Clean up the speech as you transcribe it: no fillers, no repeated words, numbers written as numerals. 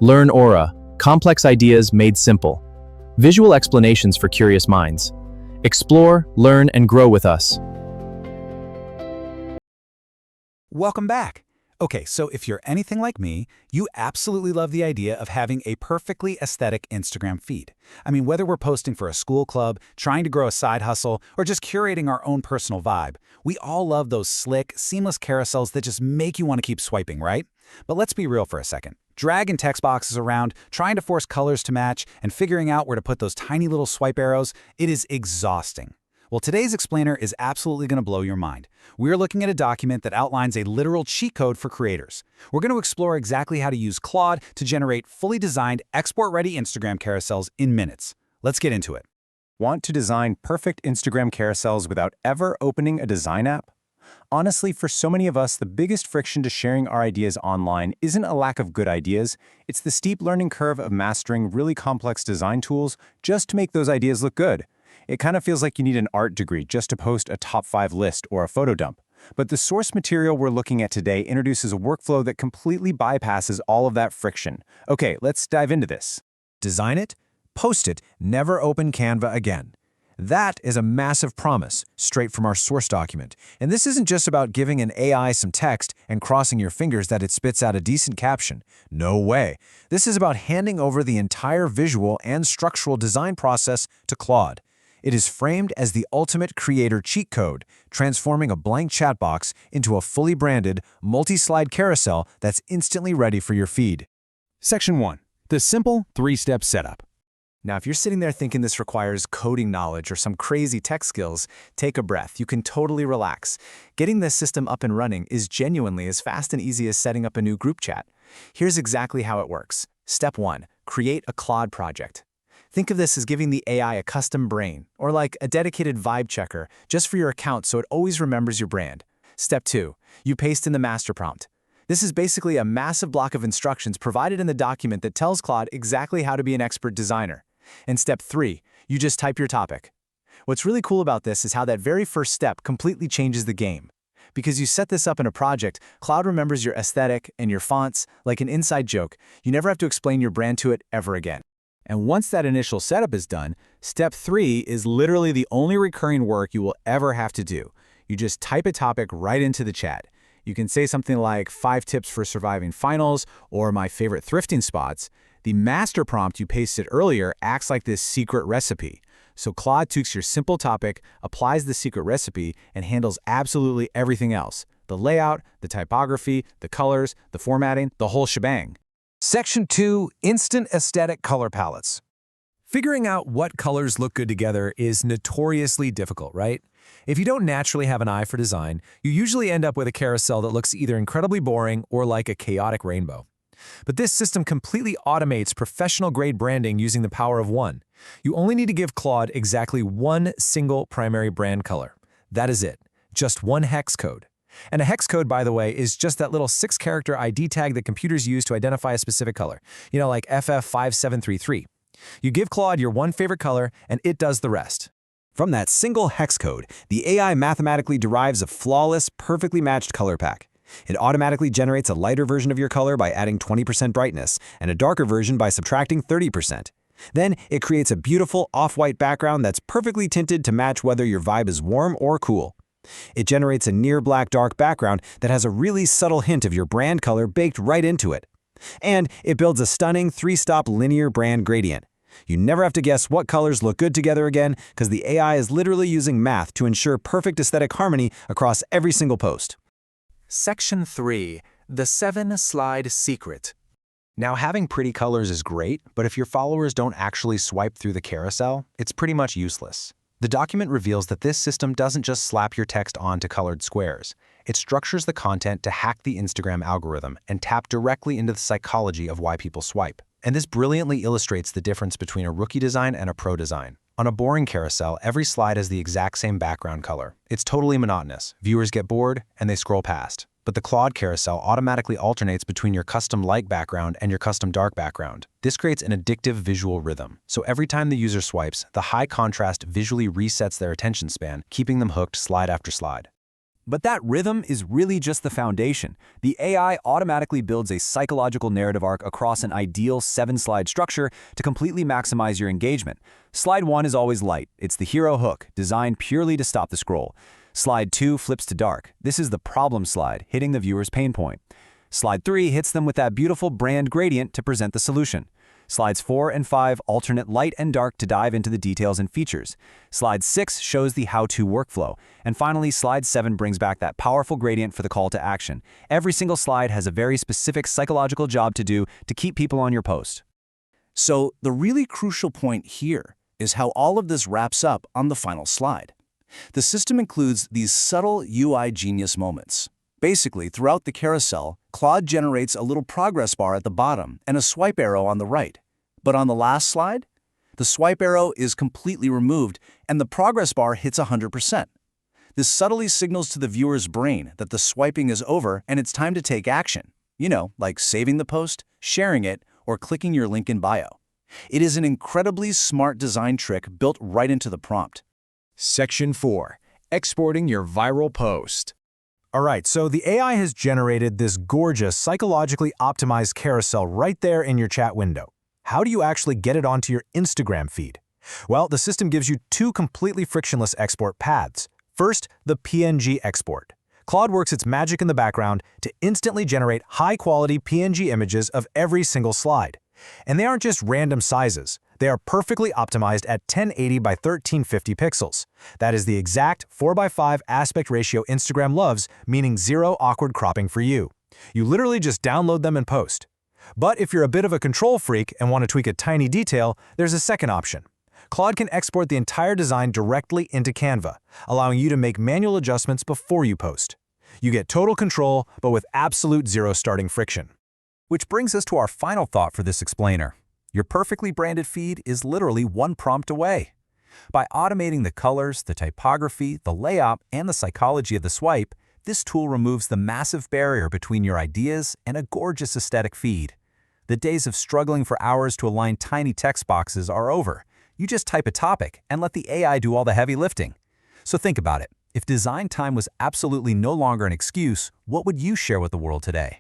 LearnAura, complex ideas made simple. Visual explanations for curious minds. Explore, learn, and grow with us. Welcome back. Okay, so if you're anything like me, you absolutely love the idea of having a perfectly aesthetic Instagram feed. I mean, whether we're posting for a school club, trying to grow a side hustle, or just curating our own personal vibe, we all love those slick, seamless carousels that just make you want to keep swiping, right? But let's be real for a second. Dragging text boxes around, trying to force colors to match, and figuring out where to put those tiny little swipe arrows, it is exhausting. Well, today's explainer is absolutely going to blow your mind. We're looking at a document that outlines a literal cheat code for creators. We're going to explore exactly how to use Claude to generate fully designed, export-ready Instagram carousels in minutes. Let's get into it. Want to design perfect Instagram carousels without ever opening a design app? Honestly, for so many of us, the biggest friction to sharing our ideas online isn't a lack of good ideas, it's the steep learning curve of mastering really complex design tools just to make those ideas look good. It kind of feels like you need an art degree just to post a top 5 list or a photo dump. But the source material we're looking at today introduces a workflow that completely bypasses all of that friction. Okay, let's dive into this. Design it, post it, never open Canva again. That is a massive promise, straight from our source document. And this isn't just about giving an AI some text and crossing your fingers that it spits out a decent caption. No way. This is about handing over the entire visual and structural design process to Claude. It is framed as the ultimate creator cheat code, transforming a blank chat box into a fully branded, multi-slide carousel that's instantly ready for your feed. Section 1. The simple 3-step setup. Now, if you're sitting there thinking this requires coding knowledge or some crazy tech skills, take a breath. You can totally relax. Getting this system up and running is genuinely as fast and easy as setting up a new group chat. Here's exactly how it works. Step 1. Create a Claude project. Think of this as giving the AI a custom brain, or like a dedicated vibe checker, just for your account so it always remembers your brand. Step 2. You paste in the master prompt. This is basically a massive block of instructions provided in the document that tells Claude exactly how to be an expert designer. And step 3. You just type your topic. What's really cool about this is how that very first step completely changes the game. Because you set this up in a project, Claude remembers your aesthetic and your fonts like an inside joke. You never have to explain your brand to it ever again. And once that initial setup is done, step 3 is literally the only recurring work you will ever have to do. You just type a topic right into the chat. You can say something like 5 tips for surviving finals or my favorite thrifting spots. The master prompt you pasted earlier acts like this secret recipe. So Claude takes your simple topic, applies the secret recipe, and handles absolutely everything else. The layout, the typography, the colors, the formatting, the whole shebang. Section 2. Instant Aesthetic Color Palettes. Figuring out what colors look good together is notoriously difficult, right? If you don't naturally have an eye for design, you usually end up with a carousel that looks either incredibly boring or like a chaotic rainbow. But this system completely automates professional-grade branding using the power of one. You only need to give Claude exactly one single primary brand color. That is it. Just one hex code. And a hex code, by the way, is just that little 6-character ID tag that computers use to identify a specific color. You know, like FF5733. You give Claude your one favorite color, and it does the rest. From that single hex code, the AI mathematically derives a flawless, perfectly matched color pack. It automatically generates a lighter version of your color by adding 20% brightness, and a darker version by subtracting 30%. Then, it creates a beautiful off-white background that's perfectly tinted to match whether your vibe is warm or cool. It generates a near black dark background that has a really subtle hint of your brand color baked right into it. And it builds a stunning 3-stop linear brand gradient. You never have to guess what colors look good together again because the AI is literally using math to ensure perfect aesthetic harmony across every single post. Section 3. The 7-slide secret. Now, having pretty colors is great, but if your followers don't actually swipe through the carousel, it's pretty much useless. The document reveals that this system doesn't just slap your text onto colored squares. It structures the content to hack the Instagram algorithm and tap directly into the psychology of why people swipe. And this brilliantly illustrates the difference between a rookie design and a pro design. On a boring carousel, every slide has the exact same background color. It's totally monotonous. Viewers get bored and they scroll past. But the Claude carousel automatically alternates between your custom light background and your custom dark background. This creates an addictive visual rhythm. So every time the user swipes, the high contrast visually resets their attention span, keeping them hooked slide after slide. But that rhythm is really just the foundation. The AI automatically builds a psychological narrative arc across an ideal 7-slide structure to completely maximize your engagement. Slide 1 is always light. It's the hero hook, designed purely to stop the scroll. Slide 2 flips to dark. This is the problem slide, hitting the viewer's pain point. Slide 3 hits them with that beautiful brand gradient to present the solution. Slides 4 and 5 alternate light and dark to dive into the details and features. Slide 6 shows the how-to workflow. And finally, Slide 7 brings back that powerful gradient for the call to action. Every single slide has a very specific psychological job to do to keep people on your post. So the really crucial point here is how all of this wraps up on the final slide. The system includes these subtle UI genius moments. Basically, throughout the carousel, Claude generates a little progress bar at the bottom and a swipe arrow on the right. But on the last slide, the swipe arrow is completely removed and the progress bar hits 100%. This subtly signals to the viewer's brain that the swiping is over and it's time to take action. You know, like saving the post, sharing it, or clicking your link in bio. It is an incredibly smart design trick built right into the prompt. Section 4. Exporting your viral post. All right, so the AI has generated this gorgeous, psychologically optimized carousel right there in your chat window. How do you actually get it onto your Instagram feed? Well, the system gives you 2 completely frictionless export paths. First, the PNG export. Claude works its magic in the background to instantly generate high-quality PNG images of every single slide. And they aren't just random sizes. They are perfectly optimized at 1080 by 1350 pixels. That is the exact 4:5 aspect ratio Instagram loves, meaning 0 awkward cropping for you. You literally just download them and post. But if you're a bit of a control freak and want to tweak a tiny detail, there's a second option. Claude can export the entire design directly into Canva, allowing you to make manual adjustments before you post. You get total control, but with absolute 0 starting friction. Which brings us to our final thought for this explainer. Your perfectly branded feed is literally one prompt away. By automating the colors, the typography, the layout, and the psychology of the swipe, this tool removes the massive barrier between your ideas and a gorgeous aesthetic feed. The days of struggling for hours to align tiny text boxes are over. You just type a topic and let the AI do all the heavy lifting. So think about it. If design time was absolutely no longer an excuse, what would you share with the world today?